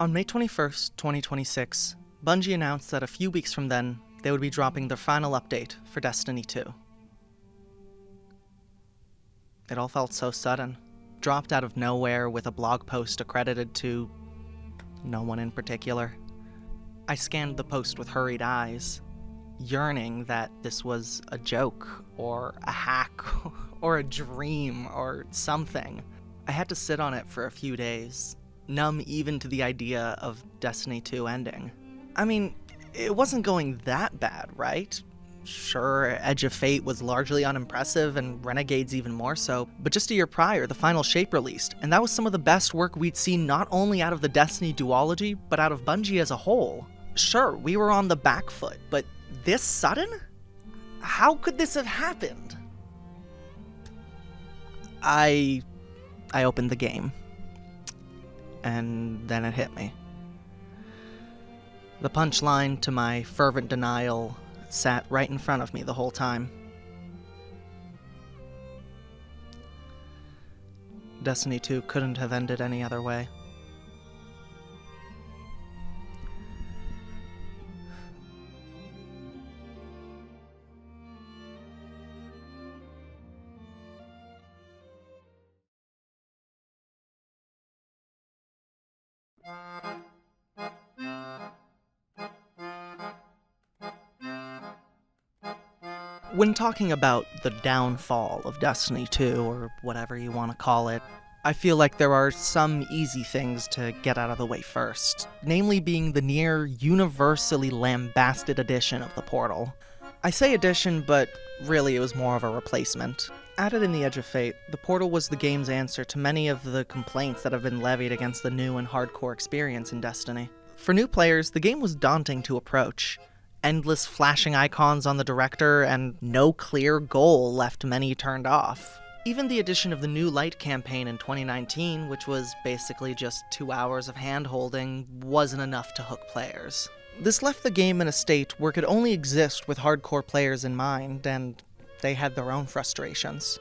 On May 21st, 2026, Bungie announced that a few weeks from then, they would be dropping their final update for Destiny 2. It all felt so sudden, dropped out of nowhere with a blog post accredited to no one in particular. I scanned the post with hurried eyes, yearning that this was a joke, or a hack, or a dream, or something. I had to sit on it for a few days, numb even to the idea of Destiny 2 ending. I mean, it wasn't going that bad, right? Sure, Edge of Fate was largely unimpressive, and Renegades even more so, but just a year prior, the final shape released, and that was some of the best work we'd seen not only out of the Destiny duology, but out of Bungie as a whole. Sure, we were on the back foot, but this sudden? How could this have happened? I opened the game, and then it hit me. The punchline to my fervent denial sat right in front of me the whole time. Destiny 2 couldn't have ended any other way. When talking about the downfall of Destiny 2, or whatever you want to call it, I feel like there are some easy things to get out of the way first, namely being the near universally lambasted edition of the Portal. I say edition, but really it was more of a replacement. Added in the Edge of Fate, the Portal was the game's answer to many of the complaints that have been levied against the new and hardcore experience in Destiny. For new players, the game was daunting to approach. Endless flashing icons on the director, and no clear goal left many turned off. Even the addition of the new Light campaign in 2019, which was basically just 2 hours of hand-holding, wasn't enough to hook players. This left the game in a state where it could only exist with hardcore players in mind, and they had their own frustrations.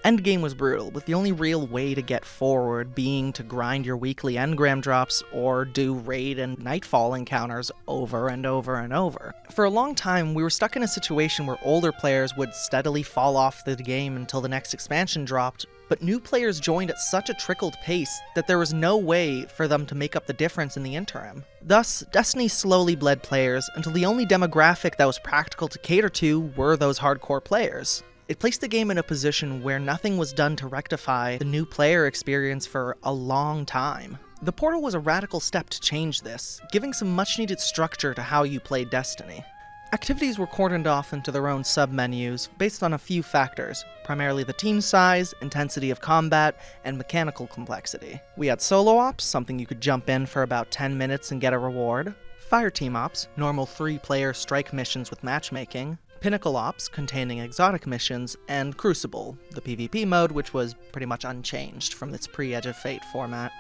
Endgame was brutal, with the only real way to get forward being to grind your weekly engram drops or do raid and nightfall encounters over and over and over. For a long time, we were stuck in a situation where older players would steadily fall off the game until the next expansion dropped, but new players joined at such a trickled pace that there was no way for them to make up the difference in the interim. Thus, Destiny slowly bled players until the only demographic that was practical to cater to were those hardcore players. It placed the game in a position where nothing was done to rectify the new player experience for a long time. The Portal was a radical step to change this, giving some much-needed structure to how you played Destiny. Activities were cordoned off into their own sub-menus based on a few factors, primarily the team size, intensity of combat, and mechanical complexity. We had solo ops, something you could jump in for about 10 minutes and get a reward, fire team ops, normal 3-player strike missions with matchmaking, Pinnacle Ops, containing exotic missions, and Crucible, the PvP mode, which was pretty much unchanged from its pre-Edge of Fate format.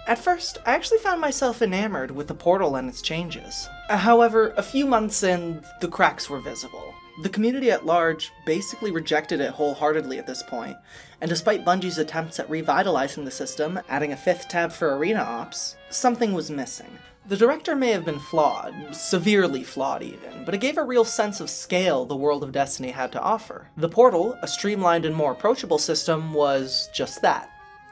At first, I actually found myself enamored with the Portal and its changes. However, a few months in, the cracks were visible. The community at large basically rejected it wholeheartedly at this point, and despite Bungie's attempts at revitalizing the system, adding a 5th tab for Arena Ops, something was missing. The director may have been flawed, severely flawed even, but it gave a real sense of scale the world of Destiny had to offer. The Portal, a streamlined and more approachable system, was just that.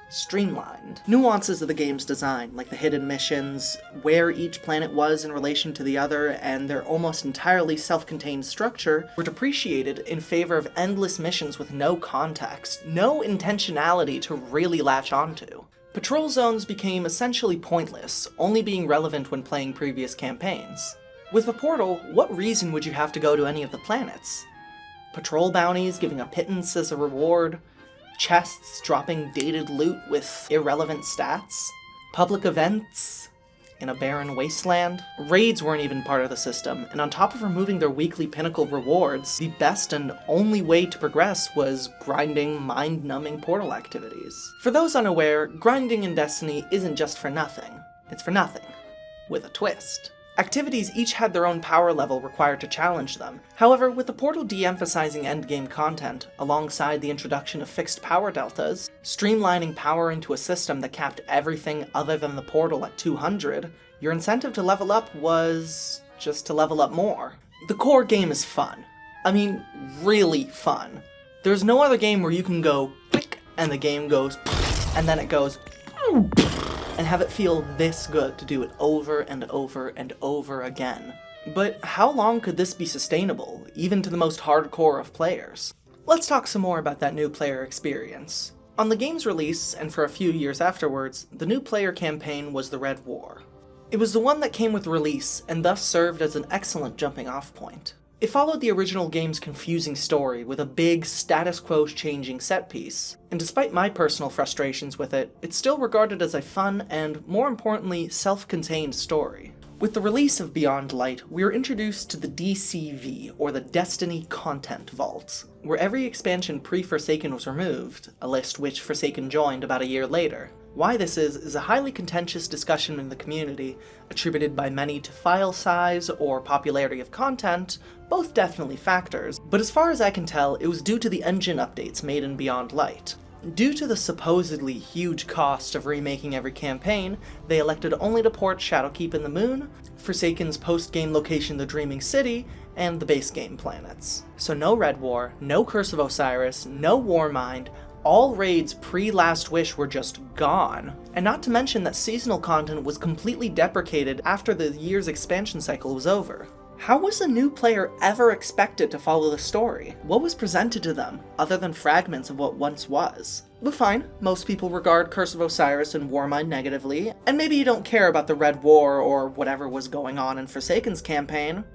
Streamlined. Nuances of the game's design, like the hidden missions, where each planet was in relation to the other, and their almost entirely self-contained structure, were depreciated in favor of endless missions with no context, no intentionality to really latch onto. Patrol zones became essentially pointless, only being relevant when playing previous campaigns. With the Portal, what reason would you have to go to any of the planets? Patrol bounties giving a pittance as a reward? Chests dropping dated loot with irrelevant stats? Public events in a barren wasteland? Raids weren't even part of the system, and on top of removing their weekly pinnacle rewards, the best and only way to progress was grinding mind-numbing Portal activities. For those unaware, grinding in Destiny isn't just for nothing. It's for nothing. With a twist. Activities each had their own power level required to challenge them. However, with the portal de-emphasizing endgame content, alongside the introduction of fixed power deltas, streamlining power into a system that capped everything other than the portal at 200, your incentive to level up was just to level up more. The core game is fun. I mean, really fun. There's no other game where you can go click and the game goes and then it goes and have it feel this good to do it over and over and over again. But how long could this be sustainable, even to the most hardcore of players? Let's talk some more about that new player experience. On the game's release, and for a few years afterwards, the new player campaign was the Red War. It was the one that came with release, and thus served as an excellent jumping-off point. It followed the original game's confusing story with a big, status quo-changing set-piece, and despite my personal frustrations with it, it's still regarded as a fun and, more importantly, self-contained story. With the release of Beyond Light, we were introduced to the DCV, or the Destiny Content Vault, where every expansion pre-Forsaken was removed, a list which Forsaken joined about a year later. Why this is a highly contentious discussion in the community, attributed by many to file size or popularity of content, both definitely factors, but as far as I can tell, it was due to the engine updates made in Beyond Light. Due to the supposedly huge cost of remaking every campaign, they elected only to port Shadowkeep in the Moon, Forsaken's post-game location the Dreaming City, and the base game planets. So no Red War, no Curse of Osiris, no Warmind, all raids pre-Last Wish were just gone. And not to mention that seasonal content was completely deprecated after the year's expansion cycle was over. How was a new player ever expected to follow the story? What was presented to them, other than fragments of what once was? But fine, most people regard Curse of Osiris and Warmind negatively, and maybe you don't care about the Red War or whatever was going on in Forsaken's campaign.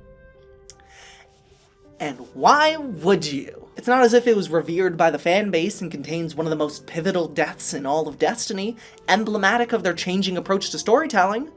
And why would you? It's not as if it was revered by the fanbase and contains one of the most pivotal deaths in all of Destiny, emblematic of their changing approach to storytelling.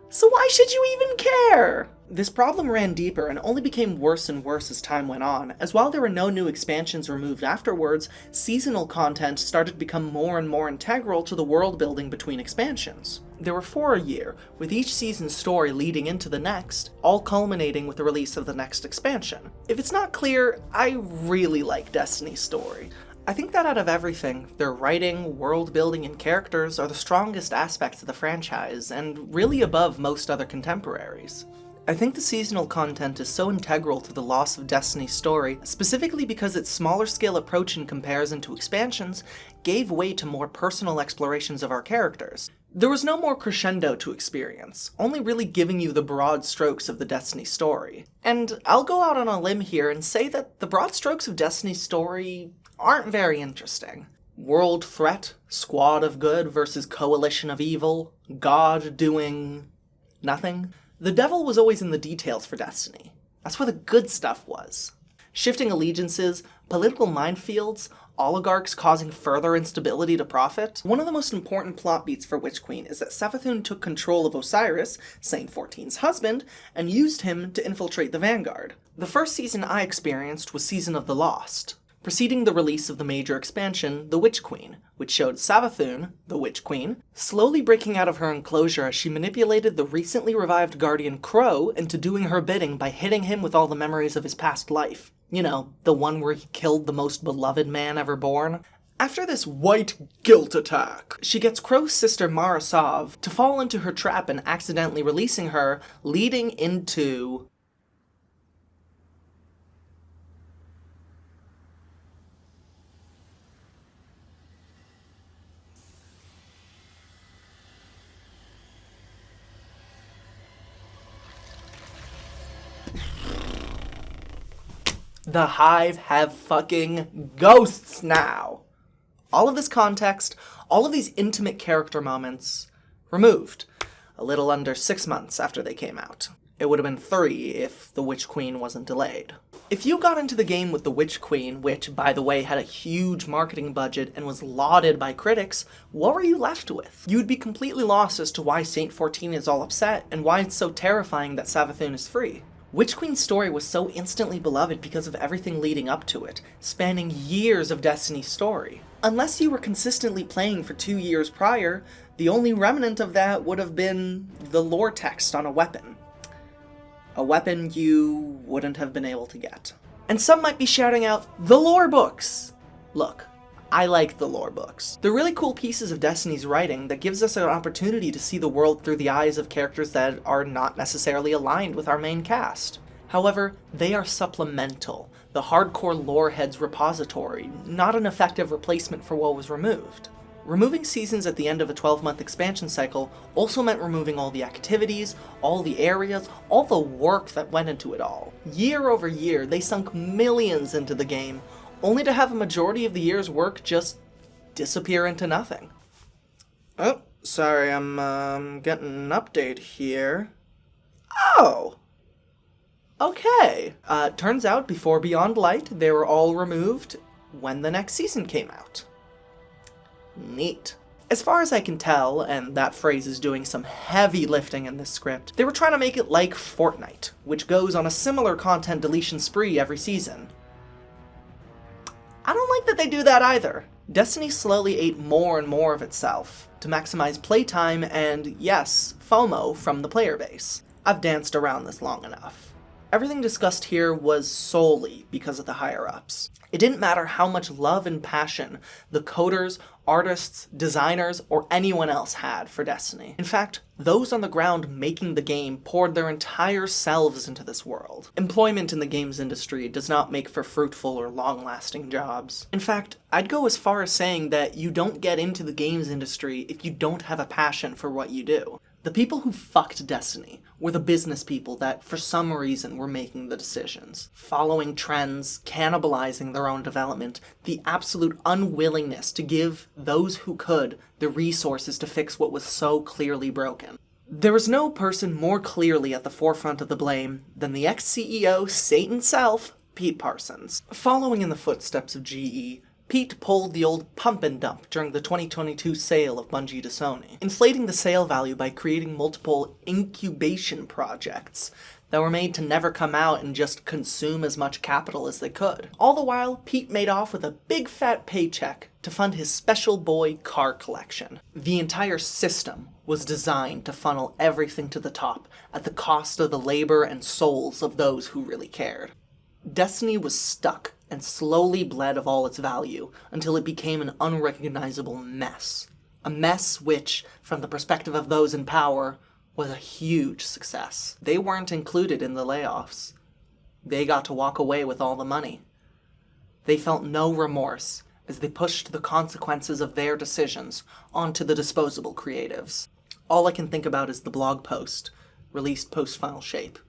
So why should you even care? This problem ran deeper and only became worse and worse as time went on, as while there were no new expansions removed afterwards, seasonal content started to become more and more integral to the world building between expansions. There were 4 a year, with each season's story leading into the next, all culminating with the release of the next expansion. If it's not clear, I really like Destiny's story. I think that out of everything, their writing, world building, and characters are the strongest aspects of the franchise, and really above most other contemporaries. I think the seasonal content is so integral to the loss of Destiny's story, specifically because its smaller scale approach in comparison to expansions gave way to more personal explorations of our characters. There was no more crescendo to experience, only really giving you the broad strokes of the Destiny story. And I'll go out on a limb here and say that the broad strokes of Destiny's story aren't very interesting. World threat, squad of good versus coalition of evil, God doing nothing. The devil was always in the details for Destiny. That's where the good stuff was. Shifting allegiances, political minefields, oligarchs causing further instability to profit. One of the most important plot beats for Witch Queen is that Savathun took control of Osiris, Saint 14's husband, and used him to infiltrate the Vanguard. The first season I experienced was Season of the Lost, preceding the release of the major expansion, The Witch Queen, which showed Savathun, the Witch Queen, slowly breaking out of her enclosure as she manipulated the recently revived Guardian Crow into doing her bidding by hitting him with all the memories of his past life. You know, the one where he killed the most beloved man ever born. After this white guilt attack, she gets Crow's sister Marasov to fall into her trap and accidentally releasing her, leading into the Hive have fucking ghosts now. All of this context, all of these intimate character moments, removed a little under 6 months after they came out. It would have been 3 if The Witch Queen wasn't delayed. If you got into the game with The Witch Queen, which, by the way, had a huge marketing budget and was lauded by critics, what were you left with? You would be completely lost as to why Saint 14 is all upset and why it's so terrifying that Savathun is free. Witch Queen's story was so instantly beloved because of everything leading up to it, spanning years of Destiny's story. Unless you were consistently playing for 2 years prior, the only remnant of that would have been the lore text on a weapon. A weapon you wouldn't have been able to get. And some might be shouting out, the lore books! Look, I like the lore books. They're really cool pieces of Destiny's writing that gives us an opportunity to see the world through the eyes of characters that are not necessarily aligned with our main cast. However, they are supplemental, the hardcore lorehead's repository, not an effective replacement for what was removed. Removing seasons at the end of a 12-month expansion cycle also meant removing all the activities, all the areas, all the work that went into it all. Year over year, they sunk millions into the game, only to have a majority of the year's work just disappear into nothing. Oh, sorry, I'm getting an update here. Oh! Okay. Turns out before Beyond Light, they were all removed when the next season came out. Neat. As far as I can tell, and that phrase is doing some heavy lifting in this script, they were trying to make it like Fortnite, which goes on a similar content deletion spree every season. I don't like that they do that either. Destiny slowly ate more and more of itself to maximize playtime and, yes, FOMO from the player base. I've danced around this long enough. Everything discussed here was solely because of the higher-ups. It didn't matter how much love and passion the coders, artists, designers, or anyone else had for Destiny. In fact, those on the ground making the game poured their entire selves into this world. Employment in the games industry does not make for fruitful or long-lasting jobs. In fact, I'd go as far as saying that you don't get into the games industry if you don't have a passion for what you do. The people who fucked Destiny were the business people that, for some reason, were making the decisions. Following trends, cannibalizing their own development, the absolute unwillingness to give those who could the resources to fix what was so clearly broken. There was no person more clearly at the forefront of the blame than the ex-CEO, Satan self, Pete Parsons. Following in the footsteps of GE, Pete pulled the old pump and dump during the 2022 sale of Bungie to Sony, inflating the sale value by creating multiple incubation projects that were made to never come out and just consume as much capital as they could. All the while, Pete made off with a big fat paycheck to fund his Special Boy car collection. The entire system was designed to funnel everything to the top at the cost of the labor and souls of those who really cared. Destiny was stuck and slowly bled of all its value until it became an unrecognizable mess. A mess which, from the perspective of those in power, was a huge success. They weren't included in the layoffs. They got to walk away with all the money. They felt no remorse as they pushed the consequences of their decisions onto the disposable creatives. All I can think about is the blog post, released post-Final Shape.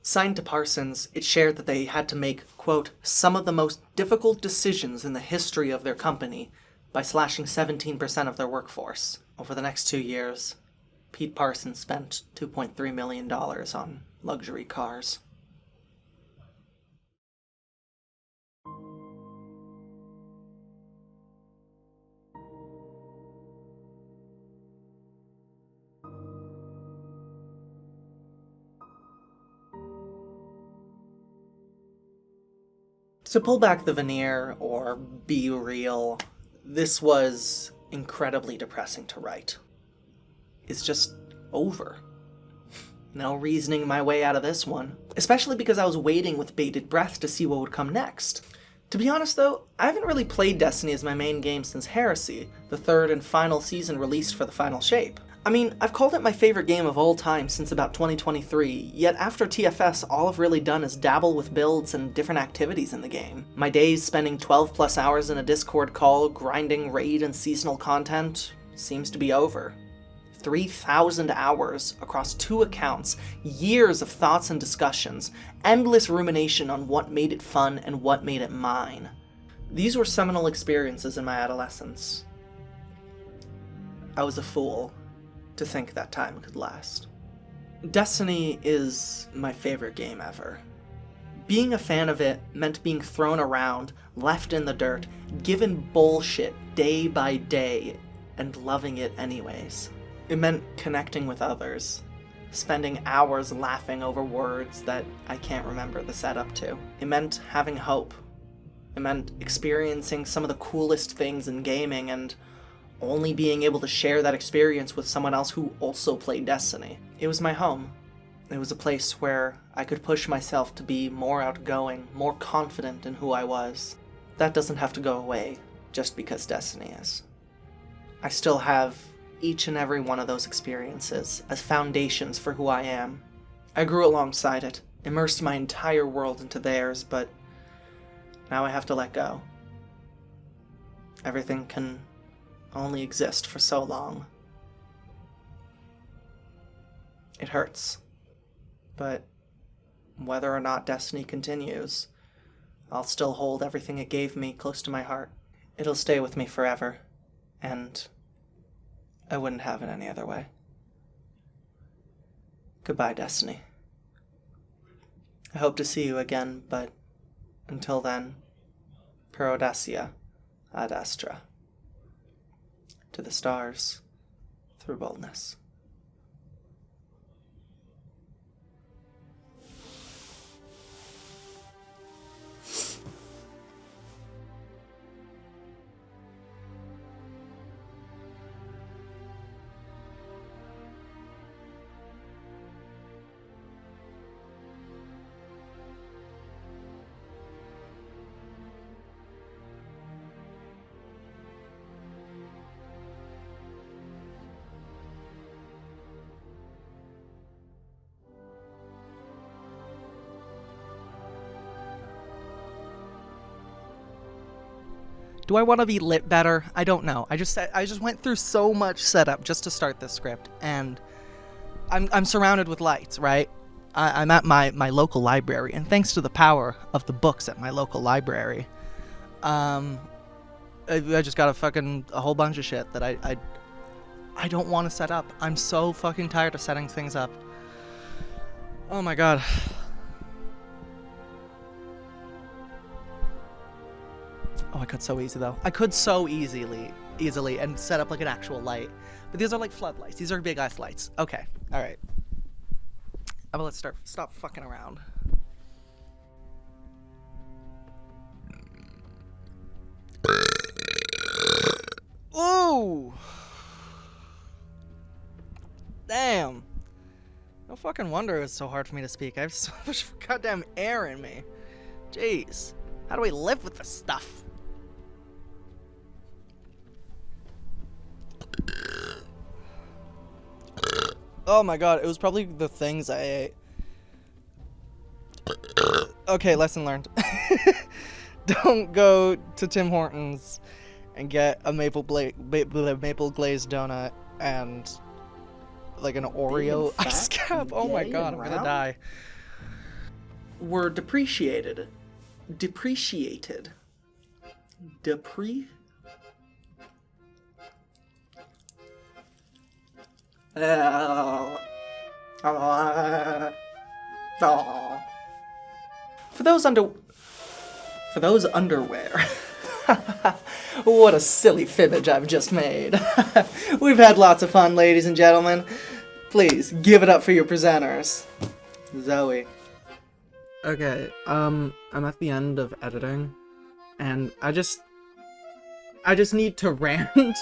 Signed to Parsons, it shared that they had to make, quote, some of the most difficult decisions in the history of their company by slashing 17% of their workforce. Over the next 2 years, Pete Parsons spent $2.3 million on luxury cars. To pull back the veneer, or be real, this was incredibly depressing to write. It's just over. No reasoning my way out of this one. Especially because I was waiting with bated breath to see what would come next. To be honest though, I haven't really played Destiny as my main game since Heresy, the third and final season released for the Final Shape. I mean, I've called it my favorite game of all time since about 2023, yet after TFS, all I've really done is dabble with builds and different activities in the game. My days spending 12 plus hours in a Discord call, grinding raid and seasonal content, seems to be over. 3,000 hours across 2 accounts, years of thoughts and discussions, endless rumination on what made it fun and what made it mine. These were seminal experiences in my adolescence. I was a fool to think that time could last. Destiny is my favorite game ever. Being a fan of it meant being thrown around, left in the dirt, given bullshit day by day, and loving it anyways. It meant connecting with others, spending hours laughing over words that I can't remember the setup to. It meant having hope. It meant experiencing some of the coolest things in gaming and only being able to share that experience with someone else who also played Destiny. It was my home, It was a place where I could push myself to be more outgoing, more confident in who I was. That doesn't have to go away just because Destiny is. I still have each and every one of those experiences as foundations for who I am. I grew alongside it, immersed my entire world into theirs, but now I have to let go. Everything can only exist for so long. It hurts. But whether or not Destiny continues, I'll still hold everything it gave me close to my heart. It'll stay with me forever, and I wouldn't have it any other way. Goodbye, Destiny. I hope to see you again, but until then, per audacia ad astra. To the stars, through boldness. Do I want to be lit better? I don't know. I just went through so much setup just to start this script, and I'm surrounded with lights, right? I'm at my local library, and thanks to the power of the books at my local library, I just got a whole bunch of shit that I don't want to set up. I'm so fucking tired of setting things up. Oh my god. Oh, I could so easily and set up like an actual light. But these are like floodlights. These are big ass lights. Okay. Alright. But let's stop fucking around. Ooh! Damn. No fucking wonder it was so hard for me to speak. I have so much goddamn air in me. Jeez. How do we live with this stuff? Oh my god, it was probably the things I ate. Okay, lesson learned. Don't go to Tim Hortons and get a maple glazed donut and like an Oreo ice cap. Oh my god, I'm gonna die. We're depreciated. For those underwear. What a silly fibbage I've just made. We've had lots of fun, ladies and gentlemen. Please give it up for your presenters. Zoe. Okay, I'm at the end of editing, and I just need to rant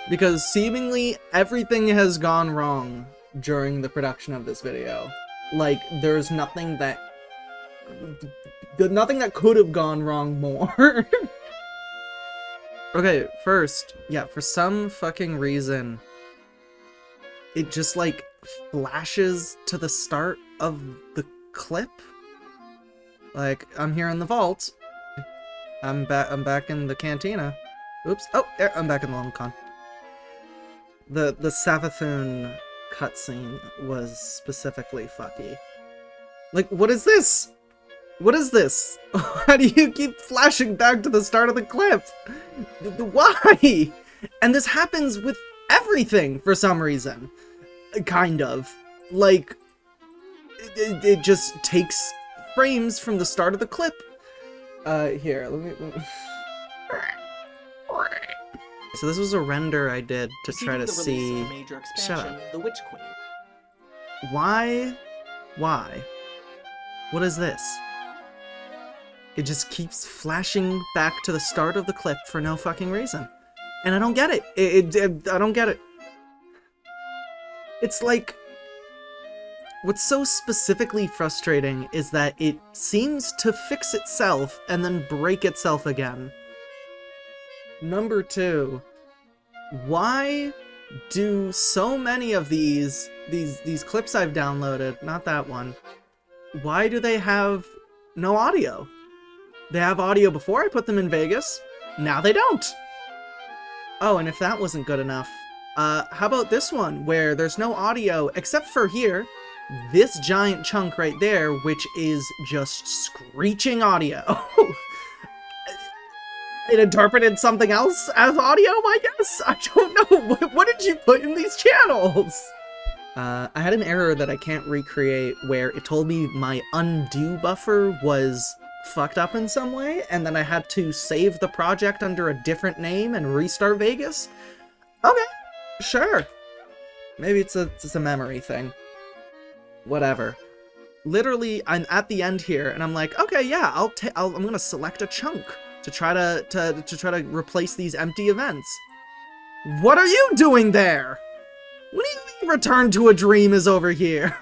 because seemingly everything has gone wrong during the production of this video. Like, there's nothing that could have gone wrong more. Okay, first, yeah, for some fucking reason, it just, like, flashes to the start of the clip. Like, I'm here in the vault. I'm back in the cantina. Oops. Oh, there, I'm back in the Lumicon. The Savathun cutscene was specifically fucky. Like, what is this? What is this? Why do you keep flashing back to the start of the clip? Why? And this happens with everything for some reason. Kind of. Like, it just takes frames from the start of the clip. Here, let me... So this was a render I did to try to see... Shut up. The Witch Queen. Why? What is this? It just keeps flashing back to the start of the clip for no fucking reason. And I don't get it. I don't get it. It's like... What's so specifically frustrating is that it seems to fix itself and then break itself again. Number 2. Why do so many of these clips I've downloaded, not that one, why do they have no audio? They have audio before I put them in Vegas, now they don't. Oh, and if that wasn't good enough, how about this one, where there's no audio except for here, this giant chunk right there, which is just screeching audio. It interpreted something else as audio, I guess? I don't know. What did you put in these channels? I had an error that I can't recreate where it told me my undo buffer was fucked up in some way, and then I had to save the project under a different name and restart Vegas. Okay, sure. Maybe it's a memory thing. Whatever. Literally, I'm at the end here, and I'm like, okay, yeah, I'm gonna select a chunk to try to replace these empty events. What are you doing there? What do you mean return to a dream is over here?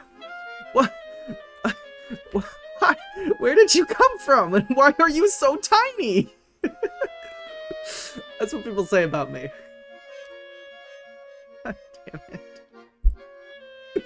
What? Where did you come from, and why are you so tiny? That's what people say about me. God damn it.